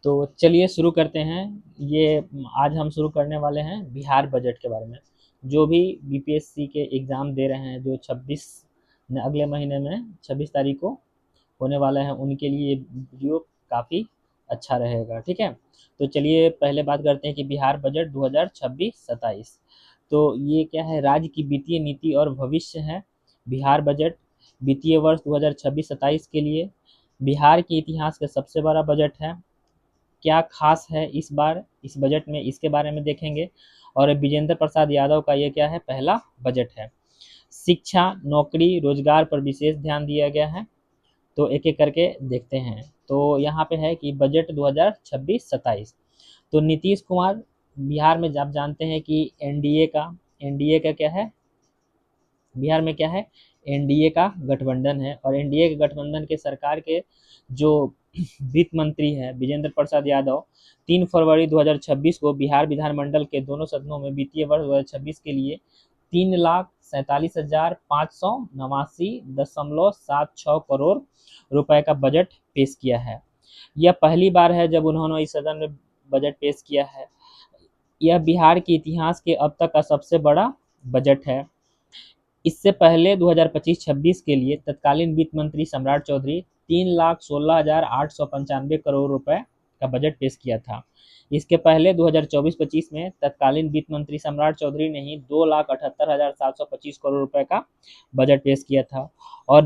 तो चलिए शुरू करते हैं। ये आज हम शुरू करने वाले हैं बिहार बजट के बारे में। जो भी बीपीएससी के एग्ज़ाम दे रहे हैं, जो 26 अगले महीने में 26 तारीख को होने वाले हैं, उनके लिए ये वीडियो काफ़ी अच्छा रहेगा। ठीक है, तो चलिए पहले बात करते हैं कि बिहार बजट 2026-27। तो ये क्या है, राज्य की वित्तीय नीति और भविष्य है। बिहार बजट वित्तीय वर्ष 2026-27 के लिए बिहार के इतिहास का सबसे बड़ा बजट है। क्या खास है इस बार इस बजट में, इसके बारे में देखेंगे। और विजेंद्र प्रसाद यादव का ये क्या है, पहला बजट है। शिक्षा, नौकरी, रोजगार पर विशेष ध्यान दिया गया है। तो एक एक करके देखते हैं। तो यहाँ पे है कि बजट 2026-27। तो नीतीश कुमार, बिहार में आप जानते हैं कि एनडीए का क्या है, बिहार में क्या है, एनडीए का गठबंधन है। और एनडीए के गठबंधन के सरकार के जो वित्त मंत्री है विजेंद्र प्रसाद यादव, 3 फरवरी 2026 को बिहार विधानमंडल के दोनों सदनों में वित्तीय वर्ष 2026 के लिए 3,47,589.76 करोड़ रुपए का बजट पेश किया है। यह पहली बार है जब उन्होंने इस सदन में बजट पेश किया है। यह बिहार के इतिहास के अब तक का सबसे बड़ा बजट है। इससे पहले 2025-26 के लिए तत्कालीन वित्त मंत्री सम्राट चौधरी 3,16,895 करोड़ रुपए का बजट पेश किया था। इसके पहले 2024-25 में तत्कालीन वित्त मंत्री सम्राट चौधरी ने ही 2,78,725 करोड़ रुपए का बजट पेश किया था। और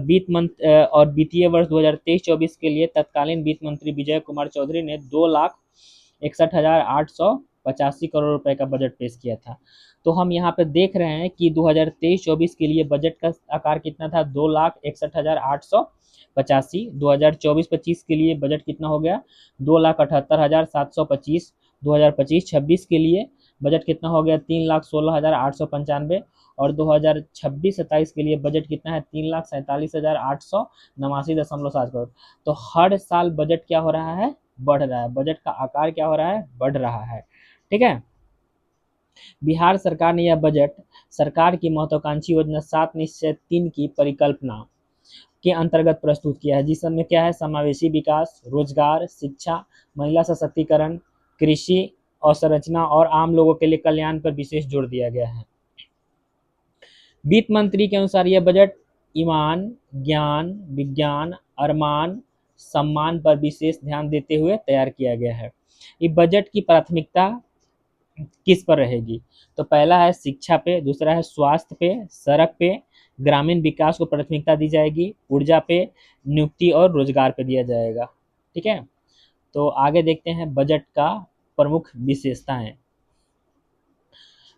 वित्तीय वर्ष 2023-24 के लिए तत्कालीन वित्त मंत्री विजय कुमार चौधरी ने 2,61,885 करोड़ रुपए का बजट पेश किया था। तो हम यहाँ पे देख रहे हैं कि 2023-24 के लिए बजट का आकार कितना था, 2,61,885। 2024-25 के लिए बजट कितना हो गया, 2,78,725। 2025-26 के लिए बजट कितना हो गया, 3,16,895। और 2026-27 के लिए बजट कितना है, 3,47,889.7 करोड़। तो हर साल बजट क्या हो रहा है, बढ़ रहा है। बजट का आकार क्या हो रहा है, बढ़ रहा है। ठीक है, बिहार सरकार ने यह बजट सरकार की महत्वाकांक्षी योजना 7 निश्चय 3 की परिकल्पना के अंतर्गत प्रस्तुत किया है, जिसमें क्या है, समावेशी विकास, रोजगार, शिक्षा, महिला सशक्तिकरण, कृषि अवसंरचना और आम लोगों के लिए कल्याण पर विशेष जोर दिया गया है। वित्त मंत्री के अनुसार यह बजट ईमान, ज्ञान, विज्ञान, अरमान, सम्मान पर विशेष ध्यान देते हुए तैयार किया गया है। इस बजट की प्राथमिकता किस पर रहेगी, तो पहला है शिक्षा पे, दूसरा है स्वास्थ्य पे, सड़क पे, ग्रामीण विकास को प्राथमिकता दी जाएगी, ऊर्जा पे, नियुक्ति और रोजगार पे दिया जाएगा। ठीक है, तो आगे देखते हैं बजट का प्रमुख विशेषताएं।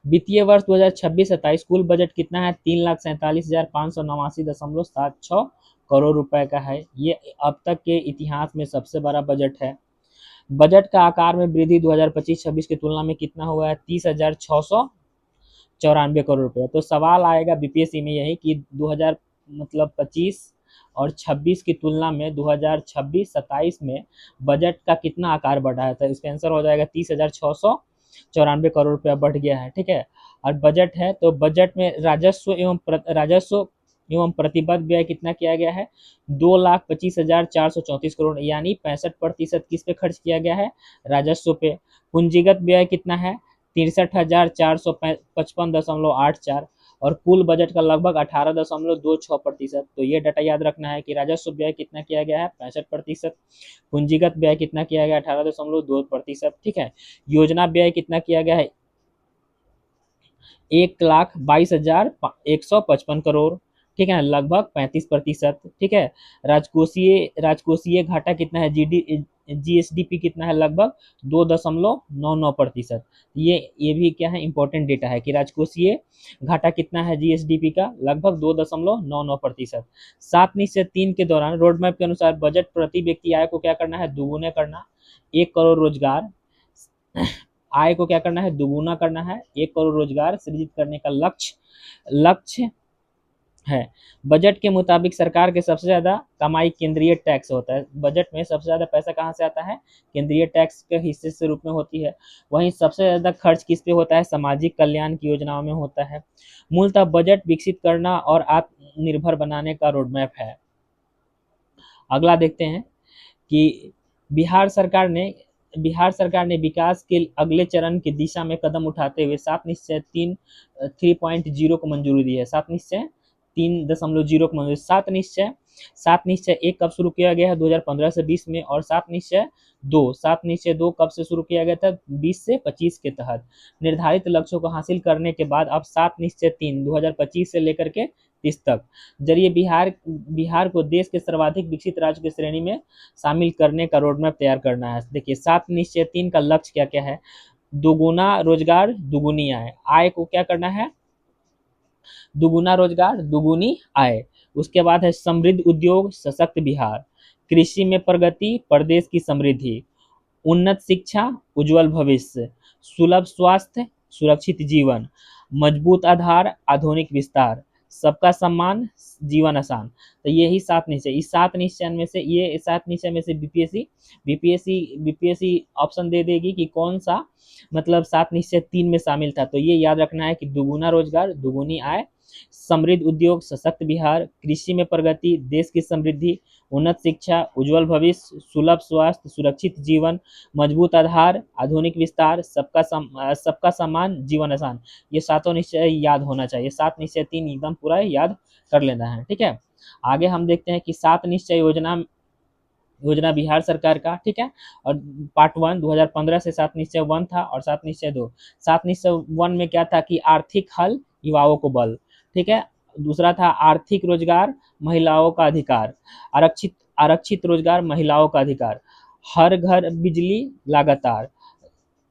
वित्तीय वर्ष 2026-27 कुल बजट कितना है, 3,47,589.76 करोड़ रुपए का है। ये अब तक के इतिहास में सबसे बड़ा बजट है। बजट का आकार में वृद्धि 2025-26 की तुलना में कितना हुआ है, 30,694 करोड़ रुपए। तो सवाल आएगा बीपीएससी में यही कि 25 और 26 की तुलना में 2026-27 में बजट का कितना आकार बढ़ा है। तो इसका आंसर हो जाएगा 30,694 करोड़ रुपया बढ़ गया है। ठीक है, और बजट है तो बजट में राजस्व एवं प्रतिबद्ध व्यय कितना किया गया है, 2,25,434 करोड़, यानी 65% किस पे खर्च किया गया है, राजस्व पे। पूंजीगत व्यय कितना है, 63,455.84 और कुल बजट का लगभग 18.26%। तो ये डाटा याद रखना है कि राजस्व व्यय कितना किया गया है, 65%। पूंजीगत व्यय कितना किया गया है, 18.2%। ठीक है, योजना व्यय कितना किया गया है, 1,22,155 करोड़। ठीक है, लगभग 35%। ठीक है, राजकोषीय घाटा कितना है, जीएसडीपी कितना है, लगभग 2.99%। ये भी क्या है, इंपॉर्टेंट डेटा है कि राजकोषीय घाटा कितना है जीएसडीपी का, लगभग 2.99%। 7 निश्चय 3 के दौरान रोड मैप के अनुसार बजट प्रति व्यक्ति आय को क्या करना है, दुगुने करना। 1 करोड़ रोजगार आय को क्या करना है, दुगुना करना है। 1 करोड़ रोजगार सृजित करने का लक्ष्य है। बजट के मुताबिक सरकार के सबसे ज्यादा कमाई केंद्रीय टैक्स होता है। बजट में सबसे ज्यादा पैसा कहाँ से आता है, केंद्रीय टैक्स के हिस्से से रूप में होती है। वहीं सबसे ज्यादा खर्च किस पे होता है, सामाजिक कल्याण की योजनाओं में होता है। मूलतः बजट विकसित करना और आत्मनिर्भर बनाने का रोडमैप है। अगला देखते हैं कि बिहार सरकार ने बिहार सरकार ने विकास के अगले चरण की दिशा में कदम उठाते हुए 7 निश्चय 3.0 को मंजूरी दी है। 7 निश्चय 3.0 को मंजूरी। 7 निश्चय 1 कब शुरू किया गया है? 2015 से 20 में। और 7 निश्चय 2 कब से शुरू किया गया था? 20 से 25 के तहत। निर्धारित लक्ष्यों को हासिल करने के बाद अब 7 निश्चय 3 2025 से लेकर के 30 तक जरिए बिहार को देश के सर्वाधिक विकसित राज्य की श्रेणी में शामिल करने का रोडमैप तैयार करना है। देखिए 7 निश्चय 3 का लक्ष्य क्या क्या है? दोगुना रोजगार दुगुनी आय। आय को क्या करना है? दुगुना रोजगार दुगुनी आय। उसके बाद है समृद्ध उद्योग सशक्त बिहार, कृषि में प्रगति प्रदेश की समृद्धि, उन्नत शिक्षा उज्जवल भविष्य, सुलभ स्वास्थ्य सुरक्षित जीवन, मजबूत आधार आधुनिक विस्तार, सबका सम्मान जीवन आसान। तो यही 7 निश्चय। इस 7 निश्चय में से ये 7 निश्चय में से बीपीएससी ऑप्शन दे देगी कि कौन सा मतलब 7 निश्चय 3 में शामिल था। तो ये याद रखना है कि दुगुना रोजगार दुगुनी आय, समृद्ध उद्योग सशक्त बिहार, कृषि में प्रगति देश की समृद्धि, उन्नत शिक्षा उज्जवल भविष्य, सुलभ स्वास्थ्य सुरक्षित जीवन, मजबूत आधार आधुनिक विस्तार, सबका सम्मान जीवन आसान। ये 7 निश्चय याद होना चाहिए। 7 निश्चय 3 एकदम पूरा याद कर लेना है। ठीक है, आगे हम देखते हैं कि 7 निश्चय योजना बिहार सरकार का। ठीक है, और पार्ट 1 2015 से 7 निश्चय 1 था और 7 निश्चय 2। 7 निश्चय 1 में क्या था कि आर्थिक हल युवाओं को बल। ठीक है, दूसरा था आर्थिक रोजगार महिलाओं का अधिकार, आरक्षित रोजगार महिलाओं का अधिकार, हर घर बिजली लगातार,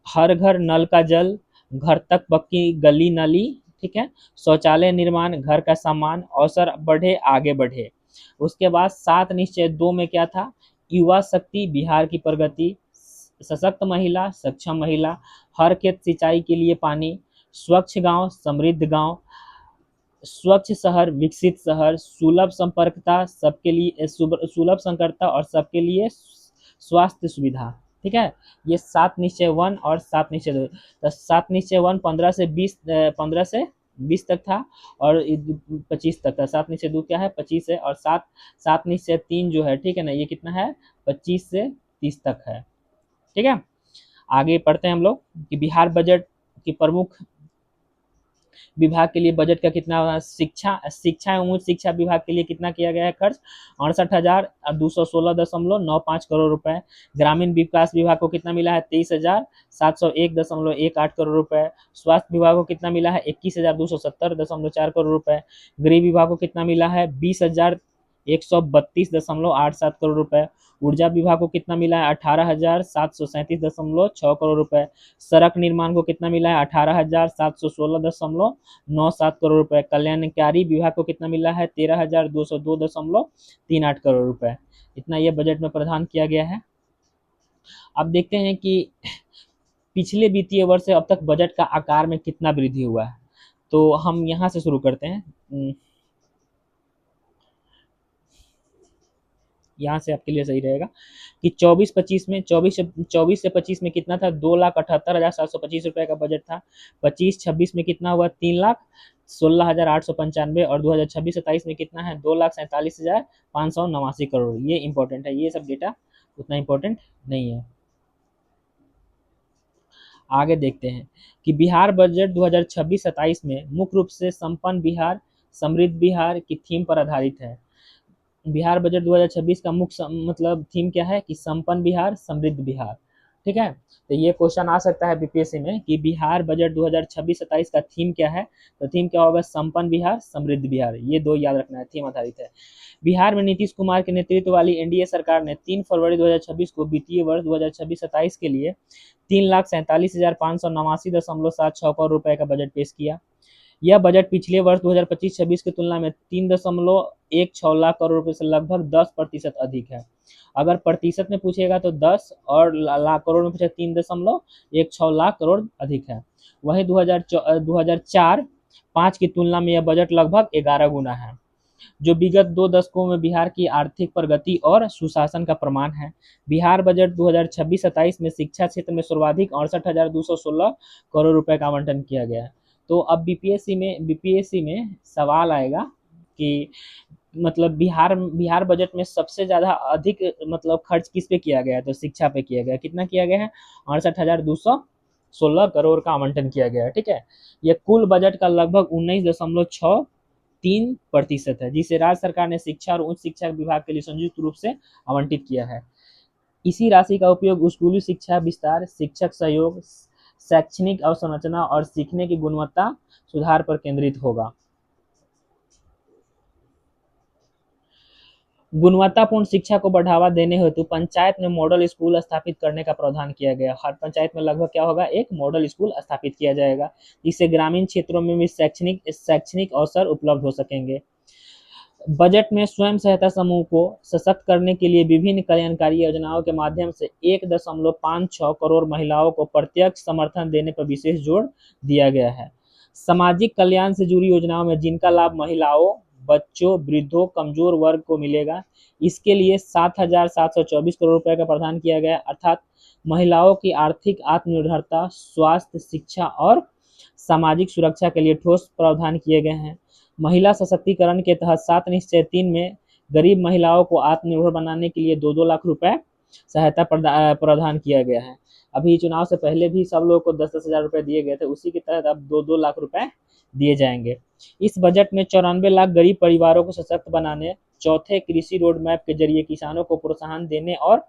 हर घर नल का जल, घर तक पक्की गली नाली। ठीक है, शौचालय निर्माण घर का सामान, अवसर बढ़े आगे बढ़े। उसके बाद 7 निश्चय 2 में क्या था? युवा शक्ति बिहार की प्रगति, सशक्त महिला सक्षम महिला, हर खेत सिंचाई के लिए पानी, स्वच्छ गांव समृद्ध गांव, स्वच्छ शहर विकसित शहर, सुलभ संपर्कता सबके लिए सुलभ संपर्कता और सबके लिए स्वास्थ्य सुविधा। ठीक है, ये 7 निश्चय 1 और 7 निश्चय 2। तो 7 निश्चय 1 15 से 20 तक था और 25 तक था। 7 निश्चय 2 क्या है? 25 है। और 7 निश्चय 3 जो है, ठीक है ना, ये कितना है? 25 से 30 तक है। ठीक है, आगे पढ़ते हैं हम लोग कि बिहार बजट की प्रमुख विभाग के लिए बजट का कितना शिक्षा एवं उच्च शिक्षा विभाग के लिए कितना किया गया है खर्च? 68,216.95 करोड़ रुपए। ग्रामीण विकास विभाग को कितना मिला है? 23,701.18 करोड़ रुपए। स्वास्थ्य विभाग को कितना मिला है? 21,270.4 करोड़ रुपए। गृह विभाग को कितना मिला है? 20,132.87 करोड़ रुपए। ऊर्जा विभाग को कितना मिला है? 18,737.6 करोड़ रुपए। सड़क निर्माण को कितना मिला है? 18,716.97 करोड़ रुपए। कल्याणकारी विभाग को कितना मिला है? 13,202.38 करोड़ रुपए। इतना यह बजट में प्रदान किया गया है। अब देखते हैं कि पिछले वित्तीय वर्ष से अब तक बजट का आकार में कितना वृद्धि हुआ है। तो हम यहाँ से शुरू करते हैं। यहाँ से आपके लिए सही रहेगा कि 24 से 25 में कितना था? 2,78,725 रुपए का बजट था। 25-26 में कितना हुआ? 3,16,895। और 2026-27 में कितना है? 2,47,589 करोड़। ये इंपॉर्टेंट है, ये सब डेटा उतना इंपॉर्टेंट नहीं है। आगे देखते हैं कि बिहार बजट 2026-27 में मुख्य रूप से संपन्न बिहार समृद्ध बिहार की थीम पर आधारित है। बिहार बजट 2026 का मुख्य मतलब थीम क्या है कि संपन्न बिहार समृद्ध बिहार। ठीक है, तो ये क्वेश्चन आ सकता है बीपीएससी में कि बिहार बजट 2026-27 का थीम क्या है? तो थीम क्या होगा? संपन्न बिहार समृद्ध बिहार। ये दो याद रखना है, थीम आधारित है। बिहार में नीतीश कुमार के नेतृत्व वाली एनडीए सरकार ने 3 फरवरी 2026 को वित्तीय वर्ष 2026-27 के लिए 3,47,589.76 करोड़ रुपए का बजट पेश किया। यह बजट पिछले वर्ष 2025-26 की तुलना में 3.16 लाख करोड़ रुपए से लगभग 10% अधिक है। अगर प्रतिशत में पूछेगा तो 10 और लाख करोड़ में पूछेगा 3.16 लाख करोड़ अधिक है। वहीं 2004-5 की तुलना में यह बजट लगभग 11 गुना है, जो विगत 2 दशकों में बिहार की आर्थिक प्रगति और सुशासन का प्रमाण है। बिहार बजट 2026-27 में शिक्षा क्षेत्र में सर्वाधिक 68,216 करोड़ रुपए का आवंटन किया गया है। तो अब बीपीएससी में सवाल आएगा कि मतलब बिहार बजट में सबसे ज़्यादा अधिक मतलब खर्च किस पे किया गया है, तो शिक्षा पे किया गया है। कितना किया गया है? 68,216 करोड़ का आवंटन किया गया है। ठीक है, ये कुल बजट का लगभग 19.63% है, जिसे राज्य सरकार ने शिक्षा और उच्च शिक्षा विभाग के लिए संयुक्त रूप से आवंटित किया है। इसी राशि का उपयोग स्कूली शिक्षा विस्तार, शिक्षक सहयोग, शैक्षणिक अवसंरचना और सीखने की गुणवत्ता सुधार पर केंद्रित होगा। गुणवत्तापूर्ण शिक्षा को बढ़ावा देने हेतु पंचायत में मॉडल स्कूल स्थापित करने का प्रावधान किया गया। हर पंचायत में लगभग क्या होगा? एक मॉडल स्कूल स्थापित किया जाएगा, जिससे ग्रामीण क्षेत्रों में भी शैक्षणिक अवसर उपलब्ध हो सकेंगे। बजट में स्वयं सहायता समूह को सशक्त करने के लिए विभिन्न कल्याणकारी योजनाओं के माध्यम से 1.56 करोड़ महिलाओं को प्रत्यक्ष समर्थन देने पर विशेष जोर दिया गया है। सामाजिक कल्याण से जुड़ी योजनाओं में जिनका लाभ महिलाओं, बच्चों, वृद्धों, कमजोर वर्ग को मिलेगा, इसके लिए 7,724 करोड़ रुपए का प्रावधान किया गया, अर्थात महिलाओं की आर्थिक आत्मनिर्भरता, स्वास्थ्य, शिक्षा और सामाजिक सुरक्षा के लिए ठोस प्रावधान किए गए हैं। महिला सशक्तिकरण के तहत 7/3 में गरीब महिलाओं को आत्मनिर्भर बनाने के लिए 2-2 लाख रुपए सहायता प्रदान किया गया है। अभी चुनाव से पहले भी सब लोगों को 10-10 हजार रुपए दिए गए थे, उसी के तहत अब 2-2 लाख रुपए दिए जाएंगे। इस बजट में 94 लाख गरीब परिवारों को सशक्त बनाने, चौथे कृषि रोड मैप के जरिए किसानों को प्रोत्साहन देने और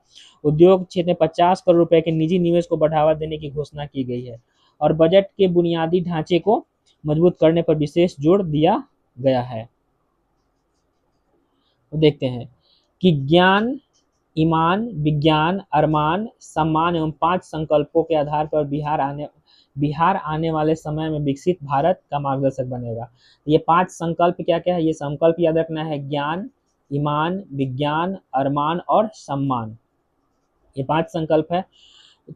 उद्योग क्षेत्र में 50 करोड़ रुपए के निजी निवेश को बढ़ावा देने की घोषणा की गई है। और बजट के बुनियादी ढांचे को मजबूत करने पर विशेष जोर दिया गया है। तो देखते हैं कि ज्ञान, ईमान, विज्ञान, अरमान, सम्मान एवं 5 संकल्पों के आधार पर बिहार आने वाले समय में विकसित भारत का मार्गदर्शक बनेगा। ये 5 संकल्प क्या क्या है? ये संकल्प याद रखना है, ज्ञान, ईमान, विज्ञान, अरमान और सम्मान। ये 5 संकल्प है।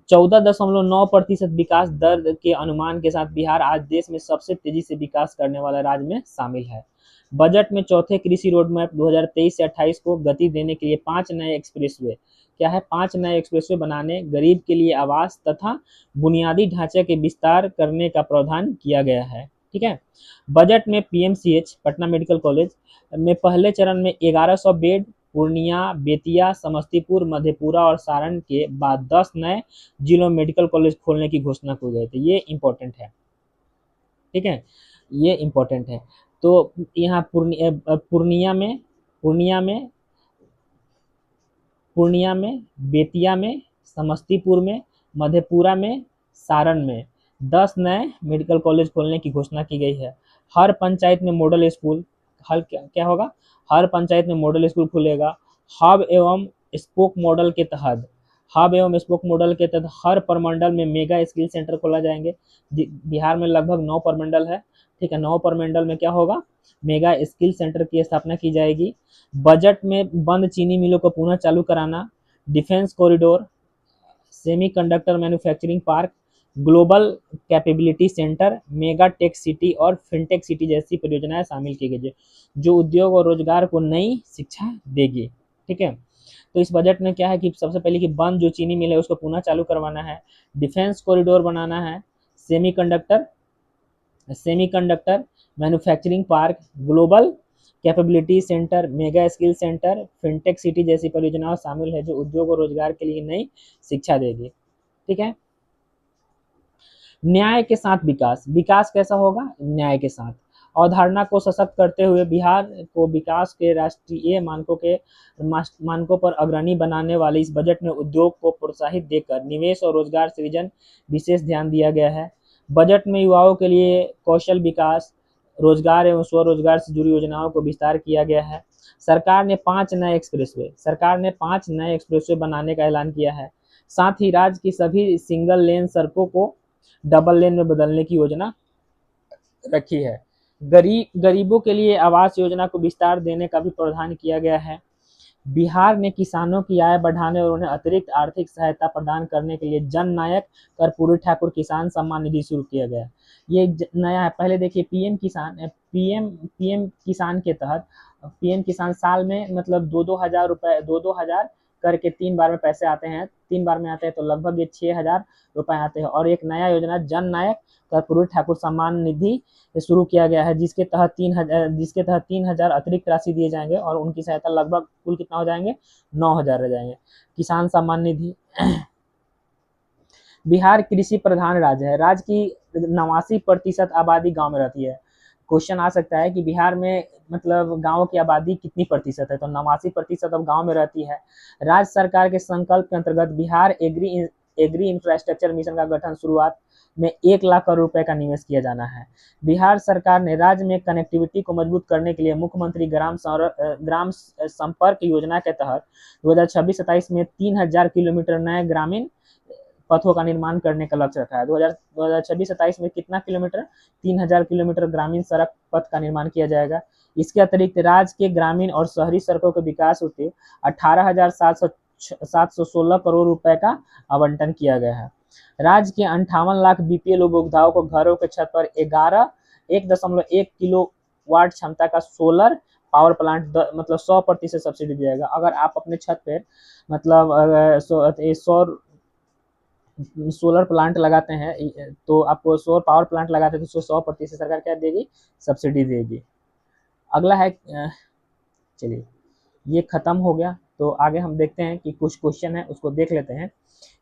14.9% विकास दर के अनुमान के साथ बिहार आज देश में सबसे तेजी से विकास करने वाले राज्य में शामिल है। बजट में चौथे कृषि रोड मैप 2023 से 28 को गति देने के लिए 5 नए एक्सप्रेसवे, क्या है? 5 नए एक्सप्रेसवे बनाने, गरीब के लिए आवास तथा बुनियादी ढांचे के विस्तार करने का प्रावधान किया गया है। ठीक है, बजट में पीएमसीएच पटना मेडिकल कॉलेज में पहले चरण में 1100 बेड, पूर्णिया, बेतिया, समस्तीपुर, मधेपुरा और सारण के बाद 10 नए जिलों में मेडिकल कॉलेज खोलने की घोषणा की गई थी। ये इंपॉर्टेंट है। ठीक है, ये इंपॉर्टेंट है। तो यहाँ पूर्णिया में, बेतिया में, समस्तीपुर में, मधेपुरा में, सारण में 10 नए मेडिकल कॉलेज खोलने की घोषणा की गई है। हर पंचायत में मॉडल स्कूल, हर क्या होगा? हर पंचायत में मॉडल स्कूल खुलेगा। हब एवं स्पोक मॉडल के तहत हर प्रमंडल में मेगा स्किल सेंटर खोला जाएंगे। बिहार में लगभग 9 प्रमंडल है। ठीक है, 9 प्रमंडल में क्या होगा? मेगा स्किल सेंटर की स्थापना की जाएगी। बजट में बंद चीनी मिलों को पुनः चालू कराना, defence corridor, semiconductor manufacturing park, global capability centre, mega tech city और फिनटेक सिटी जैसी परियोजनाएं शामिल की गई है, जो उद्योग और रोजगार को नई शिक्षा देगी। ठीक है, तो इस बजट में क्या है कि सबसे पहले कि बंद जो चीनी मिल है उसको पुनः चालू करवाना है, डिफेंस कॉरिडोर बनाना है, semiconductor manufacturing park, global capability centre, mega skill centre, fintech city जैसी परियोजनाएं शामिल है, जो उद्योग और रोजगार के लिए नई शिक्षा देगी। ठीक है, न्याय के साथ विकास कैसा होगा? न्याय के साथ अवधारणा को सशक्त करते हुए बिहार को विकास के राष्ट्रीय मानकों पर अग्रणी बनाने वाले इस बजट में उद्योग को प्रोत्साहित देकर निवेश और रोजगार सृजन विशेष ध्यान दिया गया है। बजट में युवाओं के लिए कौशल विकास, रोजगार एवं स्वरोजगार से जुड़ी योजनाओं को विस्तार किया गया है। सरकार ने 5 नए एक्सप्रेसवे बनाने का ऐलान किया है। साथ ही राज्य की सभी सिंगल लेन सड़कों को डबल लेन में बदलने की योजना रखी है। गरीबों के लिए आवास योजना को विस्तार देने का भी प्रावधान किया गया है। बिहार में किसानों की आय बढ़ाने और उन्हें अतिरिक्त आर्थिक सहायता प्रदान करने के लिए जन नायक कर्पूरी ठाकुर किसान सम्मान निधि शुरू किया गया। ये नया है। पहले देखिए पीएम किसान के तहत पीएम किसान साल में मतलब 2-2 हजार रुपए, 2-2 हजार करके 3 बार में पैसे आते हैं। 3 बार में आते हैं तो लगभग ये 6,000 रुपए आते हैं। और एक नया योजना जन नायक कर्पूरी ठाकुर सम्मान निधि शुरू किया गया है, जिसके तहत 3,000 अतिरिक्त राशि दिए जाएंगे और उनकी सहायता लगभग कुल कितना हो जाएंगे, 9,000 रह जाएंगे। किसान सम्मान निधि। बिहार कृषि प्रधान राज्य है, राज्य की 89% आबादी गांव में रहती है। क्वेश्चन आ सकता है कि बिहार में मतलब गांव की आबादी कितनी प्रतिशत है, तो 89% अब गांव में रहती है। राज्य सरकार के संकल्प के अंतर्गत बिहार एग्री इंफ्रास्ट्रक्चर मिशन का गठन शुरुआत में 1,00,000 करोड़ रुपए का निवेश किया जाना है। बिहार सरकार ने राज्य में कनेक्टिविटी को मजबूत करने के लिए मुख्यमंत्री ग्राम संपर्क योजना के तहत 2026-27 में 3,000 किलोमीटर नए ग्रामीण पथों का निर्माण करने का लक्ष्य रखा है। 2026-27 में कितना किलोमीटर, 3,000 किलोमीटर ग्रामीण सड़क पथ का निर्माण किया जाएगा। इसके अतिरिक्त राज्य के ग्रामीण और शहरी सड़कों के विकास हेतु 18,716 करोड़ रुपए का आवंटन किया गया है। राज्य के 58 लाख बीपीएल उपभोक्ताओं को घरों के छत पर 1.1 किलोवाट क्षमता का सोलर पावर प्लांट मतलब 100% सब्सिडी दिया जाएगा। अगर आप अपने छत पर मतलब सौर सोलर प्लांट लगाते हैं तो आपको सौर पावर प्लांट लगाते हैं तो 100% सरकार क्या देगी, सब्सिडी देगी। अगला है, चलिए ये खत्म हो गया, तो आगे हम देखते हैं कि कुछ क्वेश्चन है उसको देख लेते हैं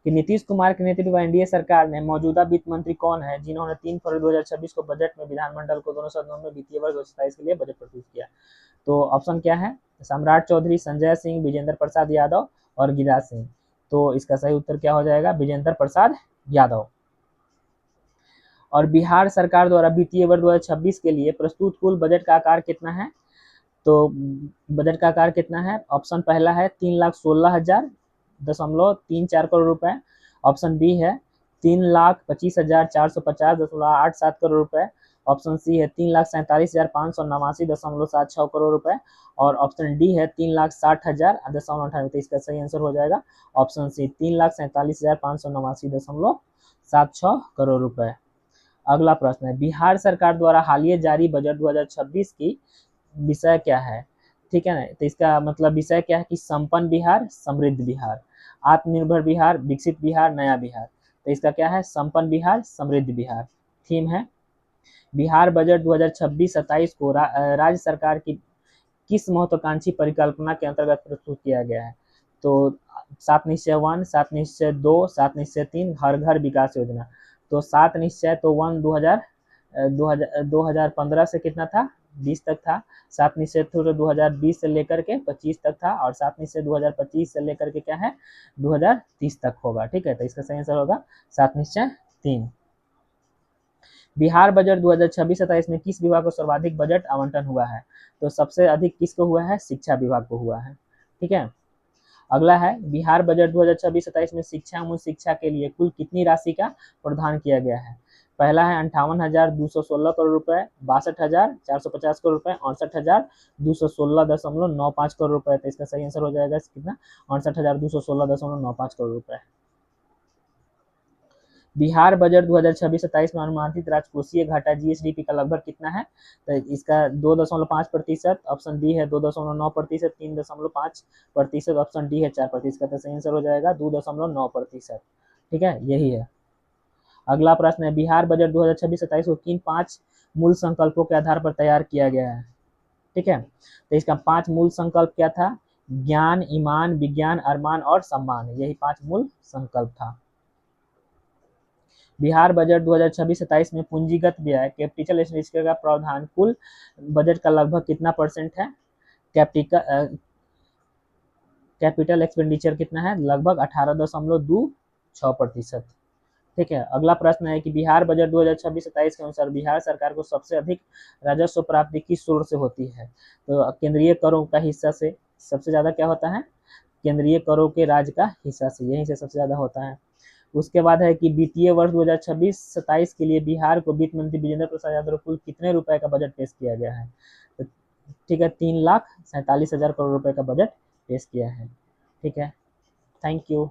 कि नीतीश कुमार के नेतृत्व एनडीए सरकार ने मौजूदा वित्त मंत्री कौन है जिन्होंने 3 फरवरी 2026 को बजट में विधानमंडल को दोनों सदनों में वित्तीय वर्ष 2027 के लिए बजट प्रस्तुत किया। तो ऑप्शन क्या है, सम्राट चौधरी, संजय सिंह, विजेंद्र प्रसाद यादव और गिरिराज सिंह। तो इसका सही उत्तर क्या हो जाएगा, विजेंद्र प्रसाद यादव। और बिहार सरकार द्वारा वित्तीय वर्ष 2026 के लिए प्रस्तुत कुल बजट का आकार कितना है, तो बजट का आकार कितना है, ऑप्शन पहला है 3,16,000.34 करोड़ रुपए, ऑप्शन बी है 3,25,450.87 करोड़ रुपए, ऑप्शन सी है 3,47,589.76 करोड़ रुपए और ऑप्शन डी है 3,60,000.98। तो इसका सही आंसर हो जाएगा ऑप्शन सी 3,47,589.76 करोड़ रुपए। अगला प्रश्न है, बिहार सरकार द्वारा हालिया जारी बजट 2026 की विषय क्या है, ठीक है ना। तो इसका मतलब विषय क्या है कि संपन्न बिहार, समृद्ध बिहार, आत्मनिर्भर बिहार, विकसित बिहार, नया बिहार। तो इसका क्या है, संपन्न बिहार, समृद्ध बिहार थीम है। बिहार बजट 2026-27 को राज्य सरकार की किस महत्वाकांक्षी परिकल्पना के अंतर्गत प्रस्तुत किया गया है, तो 7 निश्चय 1, 7 निश्चय 2, 7 निश्चय 3, हर घर विकास योजना। तो 7 निश्चय तो 2015 से कितना था, 20 तक था। 7 निश्चय 2020 से लेकर के 25 तक था और 7 निश्चय 2025 से लेकर के क्या है 2030 तक होगा, ठीक है। तो इसका सही आंसर होगा 7 निश्चय 3। बिहार बजट 2026-27 में किस विभाग को सर्वाधिक बजट आवंटन हुआ है, तो सबसे अधिक किसको हुआ है, शिक्षा विभाग को हुआ है, ठीक है। अगला है, बिहार बजट 2026-27 में शिक्षा एवं शिक्षा के लिए कुल कितनी राशि का प्रावधान किया गया है। पहला है 58,216 करोड़ रुपए, 62,450 करोड़ रुपए, 68,216.95 करोड़ रुपए। तो इसका सही आंसर हो जाएगा कितना, 68,216.95 करोड़ रुपए। बिहार बजट 2026-27 में अनुमानित राजकोषीय घाटा जीएसडीपी का लगभग कितना है, तो इसका 2.5%, ऑप्शन बी है 2.9%, 3.5%, ऑप्शन डी है 4%। का सही आंसर हो जाएगा 2.9%, ठीक है, यही है। अगला प्रश्न है, बिहार बजट 2026-27 को किन 5 मूल संकल्पों के आधार पर तैयार किया गया है, ठीक है। तो इसका 5 मूल संकल्प क्या था, ज्ञान, ईमान, विज्ञान, अरमान और सम्मान, यही 5 मूल संकल्प था। बिहार बजट 2026-27 में पूंजीगत व्यय कैपिटल एक्सपेंडिचर का प्रावधान कुल बजट का लगभग कितना परसेंट है, कैपिटल एक्सपेंडिचर कितना है, लगभग 18.26%, ठीक है। अगला प्रश्न है कि बिहार बजट 2026-27 के अनुसार बिहार सरकार को सबसे अधिक राजस्व प्राप्ति किस स्रोत से होती है, तो केंद्रीय करों का हिस्सा से सबसे ज्यादा क्या होता है, केंद्रीय करों के राज्य का हिस्सा से, यहीं से सबसे ज्यादा होता है। उसके बाद है कि वित्तीय वर्ष 2026-27 के लिए बिहार को वित्त मंत्री विजेंद्र प्रसाद यादव कुल कितने रुपए का बजट पेश किया गया है, तो ठीक है 3,47,000 करोड़ रुपए का बजट पेश किया है, ठीक है। Thank you.